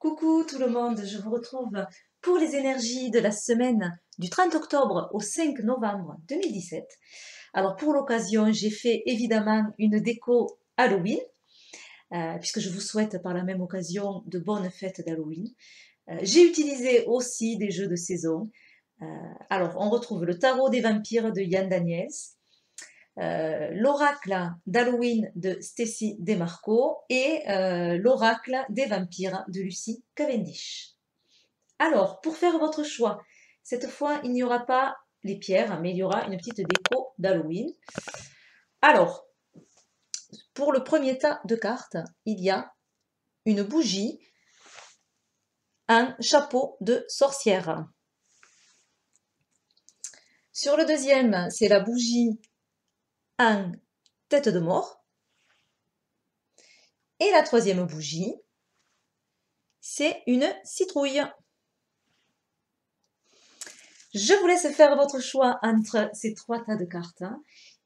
Coucou tout le monde, je vous retrouve pour les énergies de la semaine du 30 octobre au 5 novembre 2017. Alors pour l'occasion, j'ai fait évidemment une déco Halloween, puisque je vous souhaite par la même occasion de bonnes fêtes d'Halloween. J'ai utilisé aussi des jeux de saison. Alors on retrouve le tarot des vampires de Yann Daniels, l'oracle d'Halloween de Stacy Demarco et l'oracle des vampires de Lucy Cavendish. Alors, pour faire votre choix, cette fois, il n'y aura pas les pierres, mais il y aura une petite déco d'Halloween. Alors, pour le premier tas de cartes, il y a une bougie, un chapeau de sorcière. Sur le deuxième, c'est la bougie en tête de mort. Et la troisième bougie, c'est une citrouille. Je vous laisse faire votre choix entre ces trois tas de cartes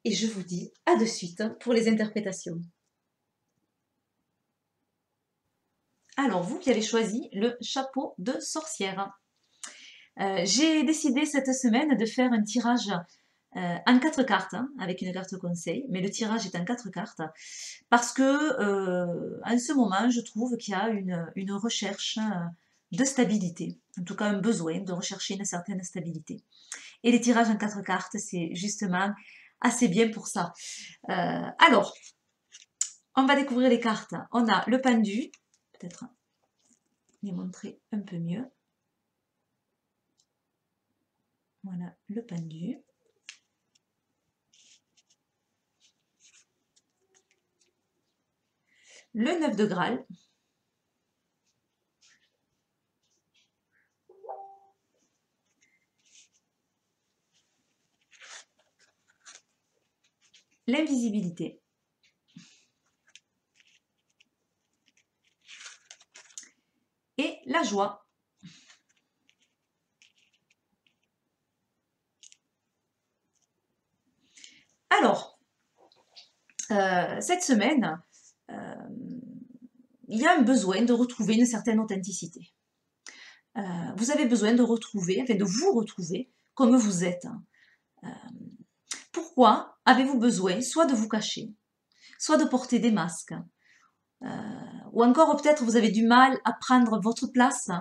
et je vous dis à de suite pour les interprétations. Alors, vous qui avez choisi le chapeau de sorcière. J'ai décidé cette semaine de faire un tirage en 4 cartes, avec une carte conseil, mais le tirage est en 4 cartes, parce que en ce moment, je trouve qu'il y a une recherche de stabilité, en tout cas un besoin de rechercher une certaine stabilité. Et les tirages en 4 cartes, c'est justement assez bien pour ça. Alors, on va découvrir les cartes. On a le pendu, peut-être les montrer un peu mieux. Voilà, le pendu. Le 9 de Graal. L'invisibilité. Et la joie. Alors, cette semaine, il y a un besoin de retrouver une certaine authenticité. Vous avez besoin de retrouver, enfin de vous retrouver comme vous êtes. Pourquoi avez-vous besoin soit de vous cacher, soit de porter des masques, ou encore peut-être vous avez du mal à prendre votre place.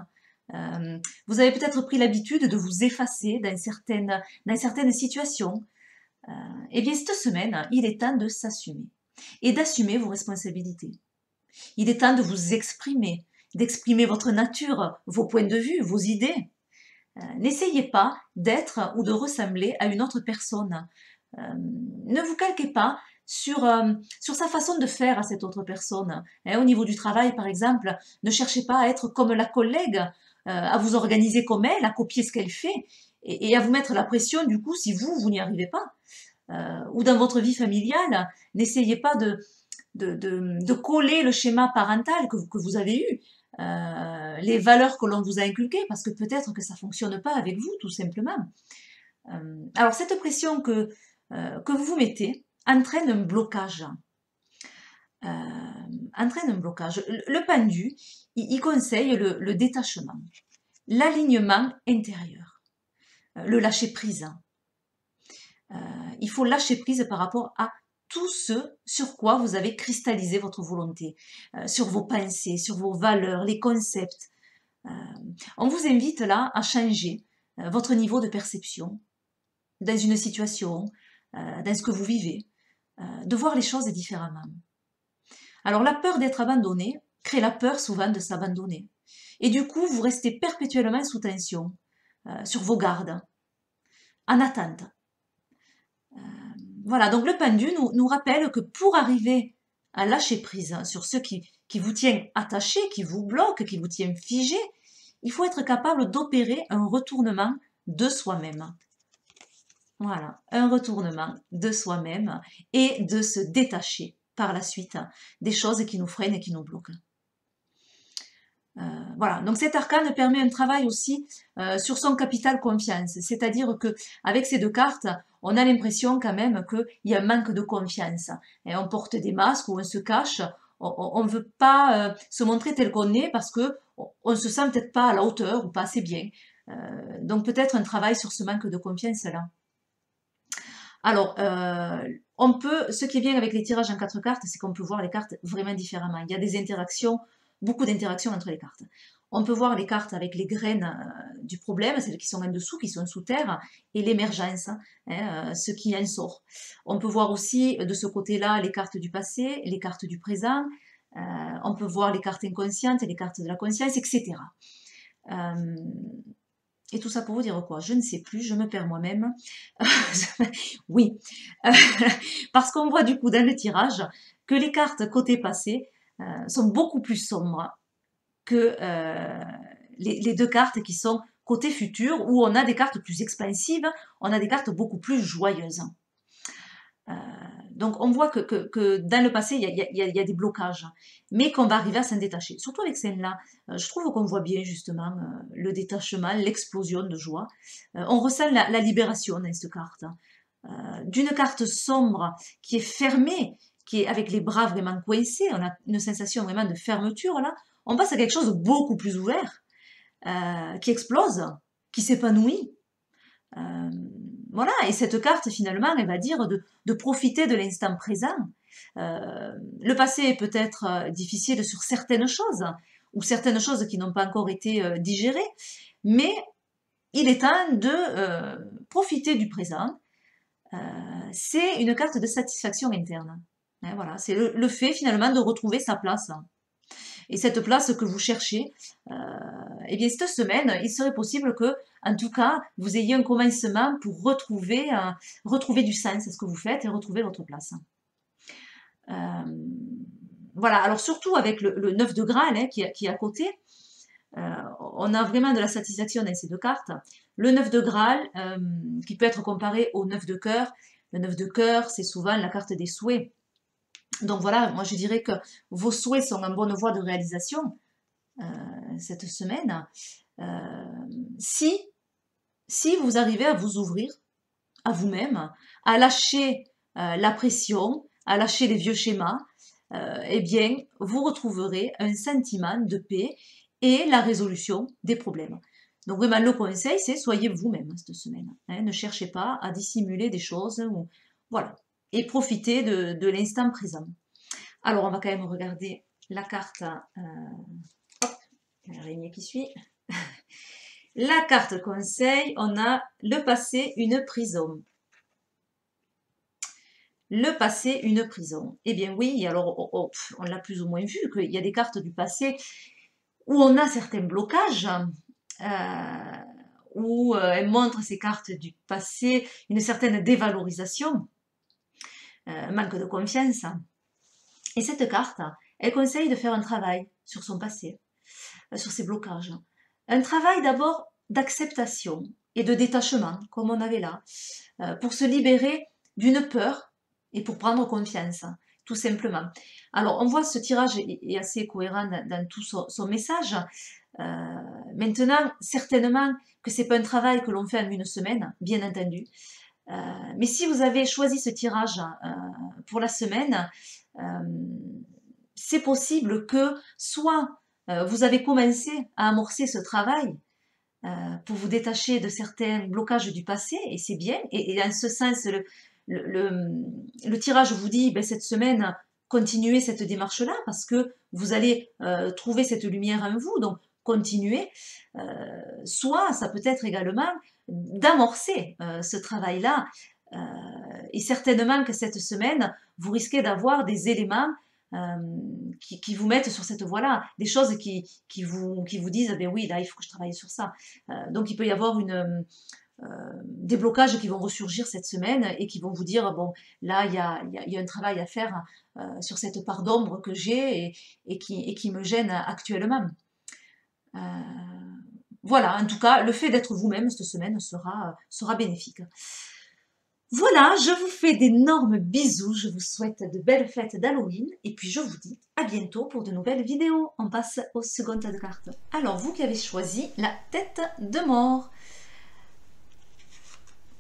Vous avez peut-être pris l'habitude de vous effacer dans certaines situations. Eh bien, cette semaine, il est temps de s'assumer et d'assumer vos responsabilités. Il est temps de vous exprimer, d'exprimer votre nature, vos points de vue, vos idées. N'essayez pas d'être ou de ressembler à une autre personne. Ne vous calquez pas sur sa façon de faire à cette autre personne. Au niveau du travail, par exemple, ne cherchez pas à être comme la collègue, à vous organiser comme elle, à copier ce qu'elle fait, et à vous mettre la pression, du coup, si vous n'y arrivez pas. Ou dans votre vie familiale, n'essayez pas de coller le schéma parental que vous avez eu, les valeurs que l'on vous a inculquées, parce que peut-être que ça ne fonctionne pas avec vous, tout simplement. Alors, cette pression que vous vous mettez entraîne un blocage. Le pendu, il conseille le détachement, l'alignement intérieur, le lâcher-prise. Il faut lâcher prise par rapport à tout ce sur quoi vous avez cristallisé votre volonté, sur vos pensées, sur vos valeurs, les concepts. On vous invite là à changer votre niveau de perception dans une situation, dans ce que vous vivez, de voir les choses différemment. Alors la peur d'être abandonné crée la peur souvent de s'abandonner. Et du coup, vous restez perpétuellement sous tension, sur vos gardes, en attente. Voilà, donc le pendu nous rappelle que pour arriver à lâcher prise sur ce qui vous tient attaché, qui vous bloque, qui vous tient figé, il faut être capable d'opérer un retournement de soi-même. Voilà, un retournement de soi-même et de se détacher par la suite des choses qui nous freinent et qui nous bloquent. Voilà, donc cet arcane permet un travail aussi sur son capital confiance, c'est-à-dire que avec ces deux cartes, on a l'impression quand même qu'il y a un manque de confiance. Et on porte des masques ou on se cache, On ne veut pas se montrer tel qu'on est parce que on se sent peut-être pas à la hauteur ou pas assez bien. Donc peut-être un travail sur ce manque de confiance là. Alors, ce qui est bien avec les tirages en 4 cartes, c'est qu'on peut voir les cartes vraiment différemment. Il y a des interactions, beaucoup d'interactions entre les cartes. On peut voir les cartes avec les graines du problème, celles qui sont en dessous, qui sont sous terre, et l'émergence, hein, ce qui en sort. On peut voir aussi de ce côté-là les cartes du passé, les cartes du présent, on peut voir les cartes inconscientes, les cartes de la conscience, etc. Et tout ça pour vous dire quoi? Je ne sais plus, je me perds moi-même. Oui, parce qu'on voit du coup dans le tirage que les cartes côté passé sont beaucoup plus sombres que les deux cartes qui sont côté futur, où on a des cartes plus expansives, on a des cartes beaucoup plus joyeuses. Donc on voit que dans le passé, il y a des blocages, mais qu'on va arriver à s'en détacher. Surtout avec celle-là, je trouve qu'on voit bien justement le détachement, l'explosion de joie. On ressent la libération dans cette carte. D'une carte sombre qui est fermée, qui est avec les bras vraiment coincés, on a une sensation vraiment de fermeture là, on passe à quelque chose de beaucoup plus ouvert, qui explose, qui s'épanouit. Voilà, et cette carte finalement, elle va dire de profiter de l'instant présent. Le passé est peut-être difficile sur certaines choses, ou certaines choses qui n'ont pas encore été digérées, mais il est temps de profiter du présent. C'est une carte de satisfaction interne. Hein, voilà, c'est le fait finalement de retrouver sa place. Et cette place que vous cherchez, eh bien cette semaine, il serait possible que, en tout cas, vous ayez un commencement pour retrouver du sens à ce que vous faites et retrouver votre place. Voilà, alors surtout avec le 9 de Graal hein, qui est à côté, on a vraiment de la satisfaction dans ces deux cartes. Le 9 de Graal, qui peut être comparé au 9 de cœur. Le 9 de cœur, c'est souvent la carte des souhaits. Donc voilà, moi je dirais que vos souhaits sont en bonne voie de réalisation cette semaine. Si vous arrivez à vous ouvrir à vous-même, à lâcher la pression, à lâcher les vieux schémas, eh bien, vous retrouverez un sentiment de paix et la résolution des problèmes. Donc vraiment, le conseil, c'est soyez vous-même cette semaine. Hein, ne cherchez pas à dissimuler des choses. Voilà. Et profitez de l'instant présent. Alors, on va quand même regarder la carte. Hop, l'araignée qui suit. La carte conseil, on a le passé, une prison. Le passé, une prison. Eh bien oui, alors on l'a plus ou moins vu, qu'il y a des cartes du passé où on a certains blocages, où elles montrent ces cartes du passé une certaine dévalorisation, manque de confiance. Et cette carte, elle conseille de faire un travail sur son passé, sur ses blocages. Un travail d'abord d'acceptation et de détachement, comme on avait là, pour se libérer d'une peur et pour prendre confiance, tout simplement. Alors, on voit ce tirage est assez cohérent dans tout son message. Maintenant, certainement que c'est pas un travail que l'on fait en une semaine, bien entendu. Mais si vous avez choisi ce tirage pour la semaine, c'est possible que soit vous avez commencé à amorcer ce travail pour vous détacher de certains blocages du passé, et c'est bien, et en ce sens, le tirage vous dit, ben, cette semaine, continuez cette démarche-là, parce que vous allez trouver cette lumière en vous, donc continuez. Soit, ça peut être également d'amorcer ce travail-là, et certainement que cette semaine, vous risquez d'avoir des éléments qui vous mettent sur cette voie-là, des choses qui vous disent, ben oui, là, il faut que je travaille sur ça. Donc, il peut y avoir des blocages qui vont ressurgir cette semaine et qui vont vous dire, bon, là, il y a un travail à faire sur cette part d'ombre que j'ai et qui me gêne actuellement. Voilà, en tout cas, le fait d'être vous-même cette semaine sera bénéfique. Voilà, je vous fais d'énormes bisous, je vous souhaite de belles fêtes d'Halloween et puis je vous dis à bientôt pour de nouvelles vidéos. On passe au second tas de cartes. Alors, vous qui avez choisi la tête de mort.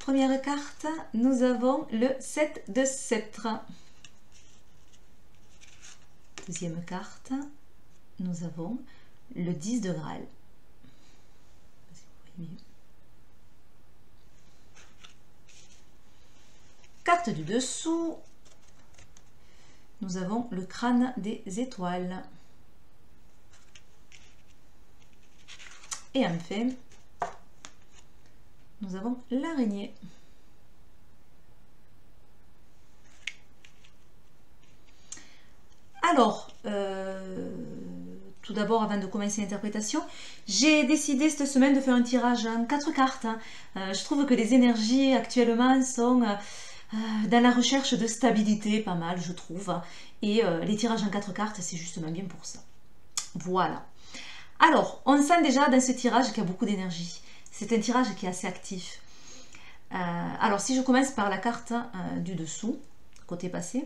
Première carte, nous avons le 7 de sceptre. Deuxième carte, nous avons le 10 de Graal. Carte du dessous, nous avons le crâne des étoiles. Et enfin, nous avons l'araignée. Alors, tout d'abord, avant de commencer l'interprétation, j'ai décidé cette semaine de faire un tirage en 4 cartes. Je trouve que les énergies actuellement sont dans la recherche de stabilité, pas mal, je trouve. Et les tirages en 4 cartes, c'est justement bien pour ça. Voilà. Alors, on sent déjà dans ce tirage qu'il y a beaucoup d'énergie. C'est un tirage qui est assez actif. Alors, si je commence par la carte du dessous, côté passé.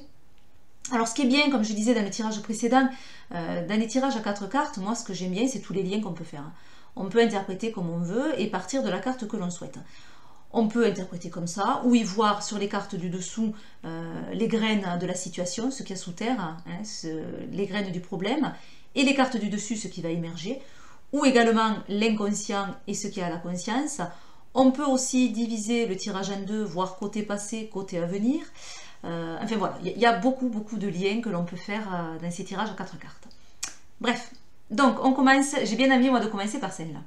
Alors, ce qui est bien, comme je disais dans le tirage précédent, dans les tirages à 4 cartes, moi, ce que j'aime bien, c'est tous les liens qu'on peut faire. On peut interpréter comme on veut et partir de la carte que l'on souhaite. On peut interpréter comme ça, ou y voir sur les cartes du dessous les graines de la situation, ce qu'il y a sous terre, hein, les graines du problème, et les cartes du dessus, ce qui va émerger, ou également l'inconscient et ce qui est à la conscience. On peut aussi diviser le tirage en deux, voir côté passé, côté avenir. Enfin voilà, il y a beaucoup de liens que l'on peut faire dans ces tirages à 4 cartes. Bref, donc on commence, j'ai bien envie moi de commencer par celle-là,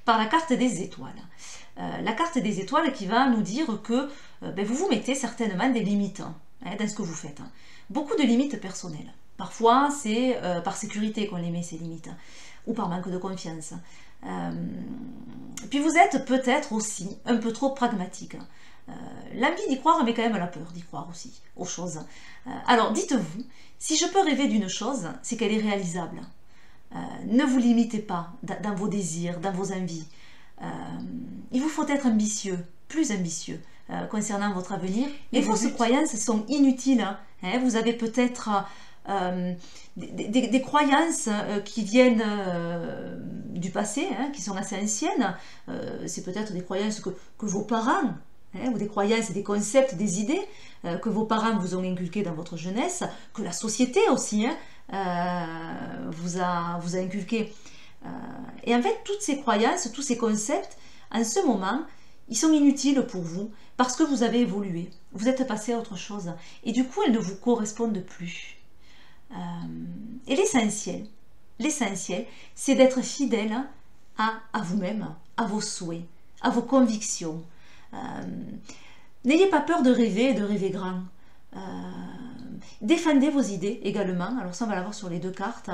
par la carte des étoiles. La carte des étoiles qui va nous dire que vous vous mettez certainement des limites hein, dans ce que vous faites. Hein. Beaucoup de limites personnelles. Parfois c'est par sécurité qu'on les met ces limites, hein, ou par manque de confiance. Puis vous êtes peut-être aussi un peu trop pragmatique. Hein. L'envie d'y croire, mais quand même la peur d'y croire aussi aux choses. Alors dites-vous, si je peux rêver d'une chose, c'est qu'elle est réalisable. Ne vous limitez pas dans vos désirs, dans vos envies. Il vous faut être ambitieux, plus ambitieux concernant votre avenir. Les fausses croyances sont inutiles. Hein. Vous avez peut-être des croyances qui viennent du passé, hein, qui sont assez anciennes. C'est peut-être des croyances que vos parents, hein, ou des croyances, des concepts, des idées que vos parents vous ont inculquées dans votre jeunesse, que la société aussi hein, vous a inculqué. Et en fait, toutes ces croyances, tous ces concepts, en ce moment, ils sont inutiles pour vous parce que vous avez évolué. Vous êtes passé à autre chose. Et du coup, elles ne vous correspondent plus. Et l'essentiel, c'est d'être fidèle à vous-même, à vos souhaits, à vos convictions. N'ayez pas peur de rêver grand. Défendez vos idées également. Alors ça, on va l'avoir sur les 2 cartes.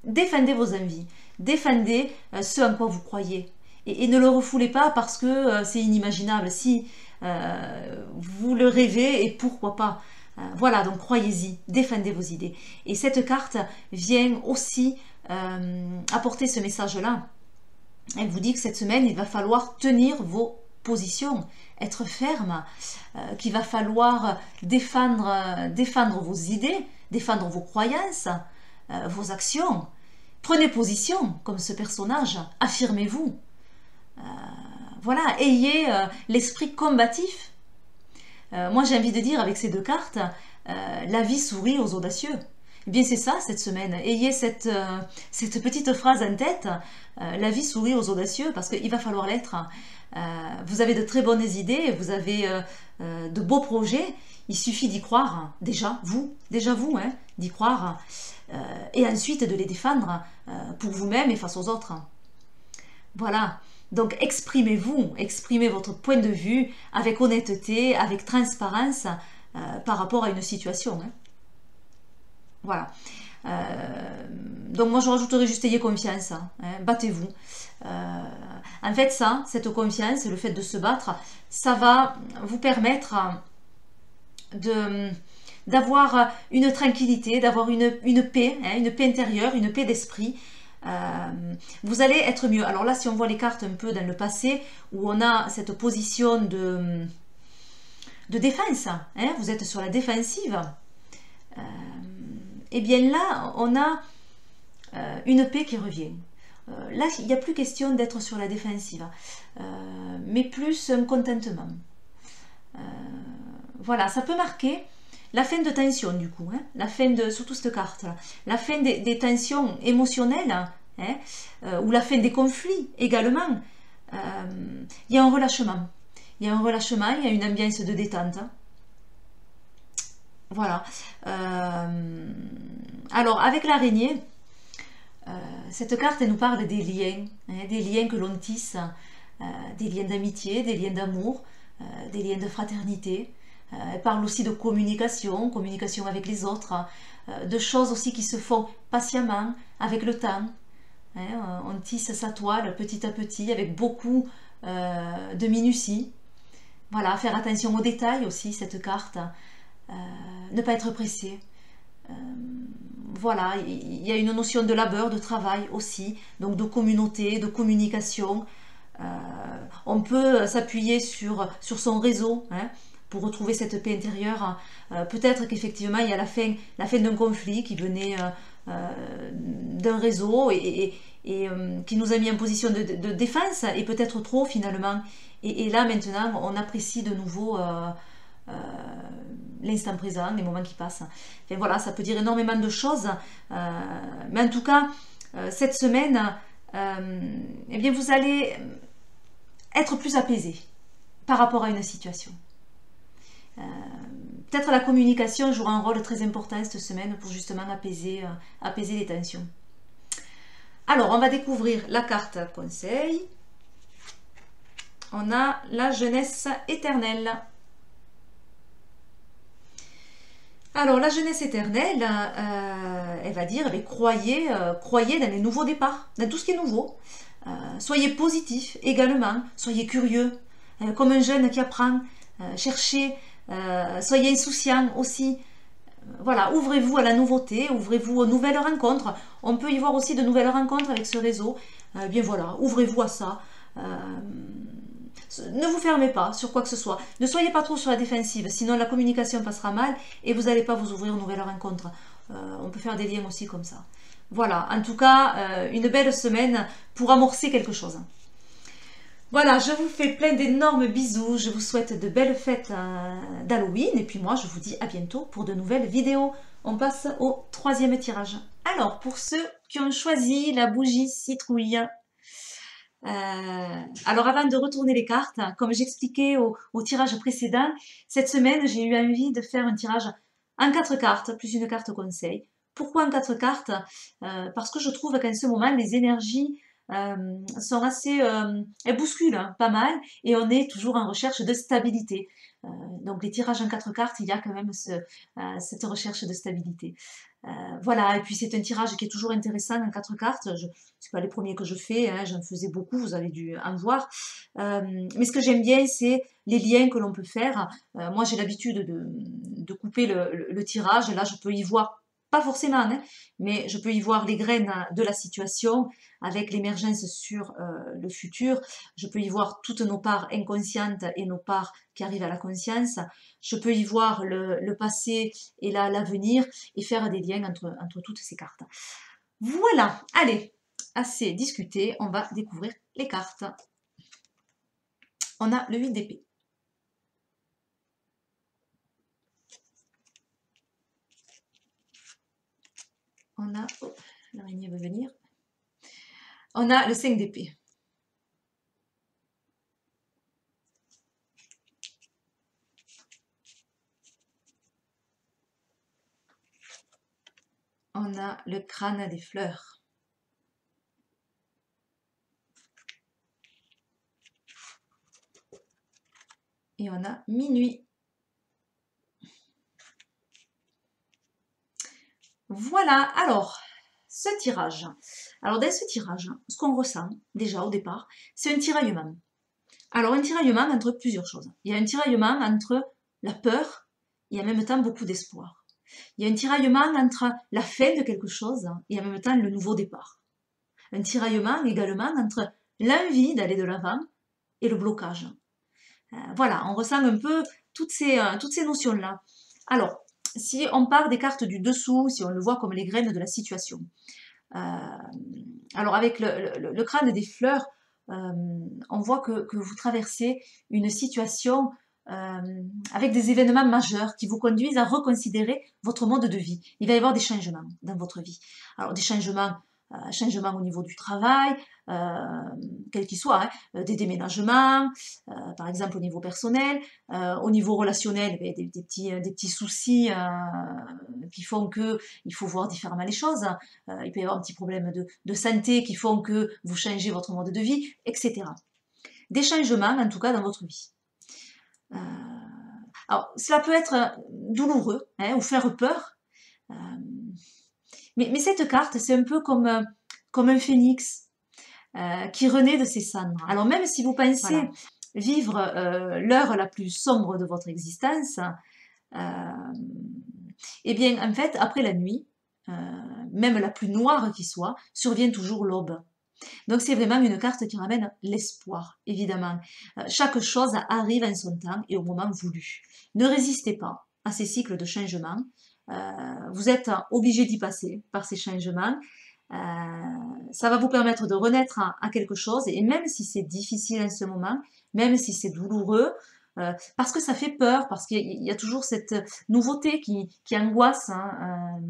Défendez vos envies. Défendez ce en quoi vous croyez. Et ne le refoulez pas parce que c'est inimaginable. Si vous le rêvez, et pourquoi pas. Voilà, donc croyez-y, défendez vos idées. Et cette carte vient aussi apporter ce message-là. Elle vous dit que cette semaine, il va falloir tenir vos positions, être ferme, qu'il va falloir défendre vos idées, défendre vos croyances, vos actions. Prenez position comme ce personnage, affirmez-vous. Voilà, ayez l'esprit combatif. Moi j'ai envie de dire avec ces 2 cartes, la vie sourit aux audacieux. Eh bien c'est ça cette semaine, ayez cette petite phrase en tête, la vie sourit aux audacieux parce qu'il va falloir l'être. Vous avez de très bonnes idées, vous avez de beaux projets, il suffit d'y croire, déjà vous hein, d'y croire, et ensuite de les défendre pour vous-même et face aux autres. Voilà. Donc exprimez-vous, exprimez votre point de vue avec honnêteté, avec transparence par rapport à une situation. Hein. Voilà. Donc moi je rajouterais juste ayez confiance, hein, battez-vous. En fait cette confiance, le fait de se battre, ça va vous permettre d'avoir une tranquillité, d'avoir une paix, hein, une paix intérieure, une paix d'esprit. Vous allez être mieux. Alors là, si on voit les cartes un peu dans le passé, où on a cette position de défense, hein, vous êtes sur la défensive, et bien là, on a une paix qui revient. Là, il n'y a plus question d'être sur la défensive, mais plus un contentement. Voilà, ça peut marquer la fin de tension du coup, hein, la fin de, surtout cette carte-là, la fin des tensions émotionnelles, hein, ou la fin des conflits également. Il y a un relâchement. Il y a un relâchement, il y a une ambiance de détente. Voilà. Alors, avec l'araignée, cette carte, elle nous parle des liens, hein, des liens que l'on tisse, des liens d'amitié, des liens d'amour, des liens de fraternité. Elle parle aussi de communication, communication avec les autres, de choses aussi qui se font patiemment, avec le temps. Hein, on tisse sa toile petit à petit, avec beaucoup de minutie. Voilà, faire attention aux détails aussi, cette carte. Ne pas être pressé. Voilà, il y a une notion de labeur, de travail aussi, donc de communauté, de communication. Euh, on peut s'appuyer sur son réseau, hein, pour retrouver cette paix intérieure. Peut-être qu'effectivement, il y a la fin d'un conflit qui venait d'un réseau et qui nous a mis en position de défense, et peut-être trop finalement. Et là, maintenant, on apprécie de nouveau euh, l'instant présent, les moments qui passent. Enfin, voilà, ça peut dire énormément de choses. Mais en tout cas, cette semaine, eh bien, vous allez être plus apaisé par rapport à une situation. Peut-être la communication jouera un rôle très important cette semaine pour justement apaiser les tensions. Alors, on va découvrir la carte conseil. On a la jeunesse éternelle. Alors, la jeunesse éternelle, elle va dire, croyez dans les nouveaux départs, dans tout ce qui est nouveau. Soyez positif également, soyez curieux, comme un jeune qui apprend, cherchez, soyez insouciant aussi. Voilà, ouvrez-vous à la nouveauté, ouvrez-vous aux nouvelles rencontres. On peut y voir aussi de nouvelles rencontres avec ce réseau. Bien voilà, ouvrez-vous à ça. Ne vous fermez pas sur quoi que ce soit. Ne soyez pas trop sur la défensive, sinon la communication passera mal et vous n'allez pas vous ouvrir aux nouvelles rencontres. On peut faire des liens aussi comme ça. Voilà, en tout cas, une belle semaine pour amorcer quelque chose. Voilà, je vous fais plein d'énormes bisous. Je vous souhaite de belles fêtes d'Halloween. Et puis moi, je vous dis à bientôt pour de nouvelles vidéos. On passe au troisième tirage. Alors, pour ceux qui ont choisi la bougie citrouille, alors avant de retourner les cartes, comme j'expliquais au tirage précédent, cette semaine j'ai eu envie de faire un tirage en 4 cartes, plus une carte conseil. Pourquoi en 4 cartes? Parce que je trouve qu'en ce moment les énergies sont assez... elles bousculent, hein, pas mal, et on est toujours en recherche de stabilité. Donc les tirages en 4 cartes, il y a quand même cette recherche de stabilité. Voilà, et puis c'est un tirage qui est toujours intéressant en 4 cartes. C'est pas les premiers que je fais, hein, j'en faisais beaucoup, vous avez dû en voir. Mais ce que j'aime bien, c'est les liens que l'on peut faire. Moi, j'ai l'habitude de couper le tirage, et là, je peux y voir, pas forcément, hein, mais je peux y voir les graines de la situation avec l'émergence sur le futur. Je peux y voir toutes nos parts inconscientes et nos parts qui arrivent à la conscience. Je peux y voir le passé et l'avenir et faire des liens entre toutes ces cartes. Voilà, allez, assez discuté, on va découvrir les cartes. On a le 8 d'épée. On a, oh, l'araignée veut venir. On a le 5 d'épée. On a le crâne des fleurs. Et on a minuit. Voilà, alors, ce tirage. Alors, dans ce tirage, ce qu'on ressent, déjà au départ, c'est un tiraillement. Alors, un tiraillement entre plusieurs choses. Il y a un tiraillement entre la peur et en même temps beaucoup d'espoir. Il y a un tiraillement entre la fin de quelque chose et en même temps le nouveau départ. Un tiraillement également entre l'envie d'aller de l'avant et le blocage. Voilà, on ressent un peu toutes ces notions-là. Alors, si on part des cartes du dessous, si on le voit comme les graines de la situation. Alors, avec le crâne des fleurs, on voit que vous traversez une situation avec des événements majeurs qui vous conduisent à reconsidérer votre mode de vie. Il va y avoir des changements dans votre vie. Alors des changements au niveau du travail, quel qu'il soit, hein, des déménagements, par exemple au niveau personnel, au niveau relationnel, des petits soucis qui font que il faut voir différemment les choses. Il peut y avoir un petit problème de santé qui font que vous changez votre mode de vie, etc. Des changements, en tout cas, dans votre vie. Alors, cela peut être douloureux, hein, ou faire peur, mais cette carte, c'est un peu comme un phénix qui renaît de ses cendres. Alors, même si vous pensez vivre l'heure la plus sombre de votre existence, eh bien, en fait, après la nuit, même la plus noire qui soit, survient toujours l'aube. Donc c'est vraiment une carte qui ramène l'espoir, évidemment. Chaque chose arrive en son temps et au moment voulu. Ne résistez pas à ces cycles de changement. Vous êtes obligé d'y passer par ces changements. Ça va vous permettre de renaître à quelque chose, et même si c'est difficile en ce moment, même si c'est douloureux, parce que ça fait peur, parce qu'il y a toujours cette nouveauté qui angoisse, hein,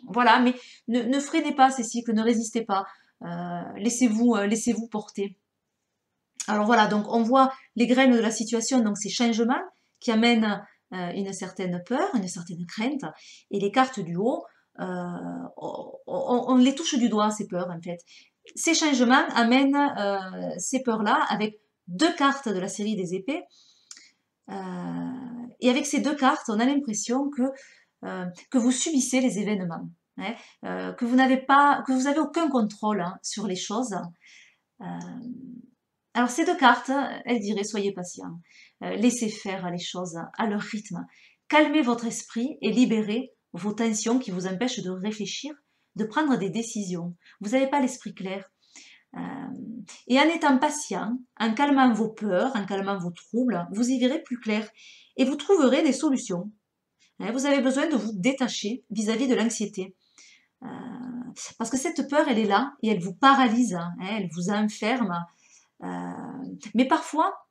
voilà, mais ne freinez pas ces cycles, ne résistez pas. Laissez-vous porter. Alors voilà, donc on voit les graines de la situation, donc ces changements qui amènent une certaine peur, une certaine crainte, et les cartes du haut, on les touche du doigt, ces peurs en fait. Ces changements amènent ces peurs-là avec deux cartes de la série des épées, et avec ces deux cartes, on a l'impression que vous subissez les événements. Hein, que vous avez aucun contrôle, hein, sur les choses. Alors ces deux cartes, elles diraient soyez patient, laissez faire les choses à leur rythme, calmez votre esprit et libérez vos tensions qui vous empêchent de réfléchir, de prendre des décisions. Vous n'avez pas l'esprit clair. Et en étant patient, en calmant vos peurs, en calmant vos troubles, vous y verrez plus clair et vous trouverez des solutions. Vous avez besoin de vous détacher vis-à-vis de l'anxiété. Parce que cette peur, elle est là et elle vous paralyse, hein, elle vous enferme. Mais parfois,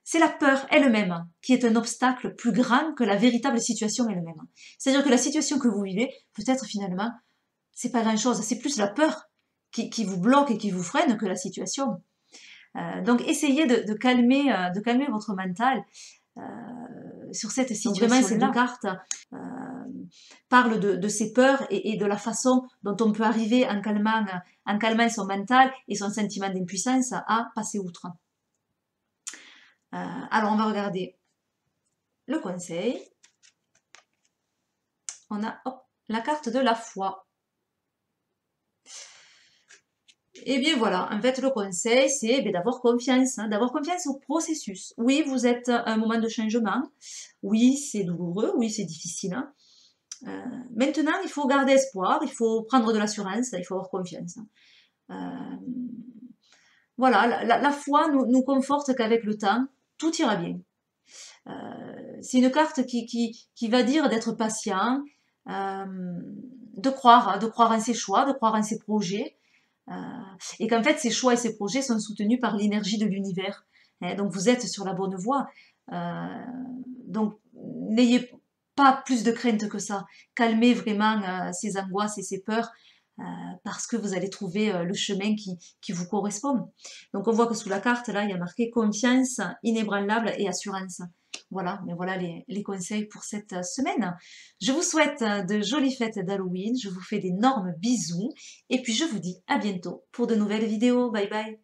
c'est la peur elle-même qui est un obstacle plus grand que la véritable situation elle-même. C'est-à-dire que la situation que vous vivez, peut-être finalement, c'est pas grand-chose. C'est plus la peur qui vous bloque et qui vous freine que la situation. Donc, essayez de calmer votre mental sur cette situation. Vraiment, ces deux cartes parlent de ces peurs et de la façon dont on peut arriver en calmant son mental et son sentiment d'impuissance à passer outre. Alors, on va regarder le conseil. On a la carte de la foi. Et bien voilà, en fait le conseil c'est d'avoir confiance, hein, d'avoir confiance au processus. Oui, vous êtes à un moment de changement, oui c'est douloureux, oui c'est difficile. Hein. Maintenant il faut garder espoir, il faut prendre de l'assurance, il faut avoir confiance. Voilà, la foi nous conforte qu'avec le temps, tout ira bien. C'est une carte qui va dire d'être patient, de croire en ses choix, de croire en ses projets, et qu'en fait ces choix et ces projets sont soutenus par l'énergie de l'univers. Donc vous êtes sur la bonne voie. Donc n'ayez pas plus de crainte que ça. Calmez vraiment ces angoisses et ces peurs, parce que vous allez trouver le chemin qui vous correspond. Donc on voit que sous la carte, là, il y a marqué confiance, inébranlable et assurance. Voilà, mais voilà les conseils pour cette semaine. Je vous souhaite de jolies fêtes d'Halloween, je vous fais d'énormes bisous, et puis je vous dis à bientôt pour de nouvelles vidéos. Bye bye.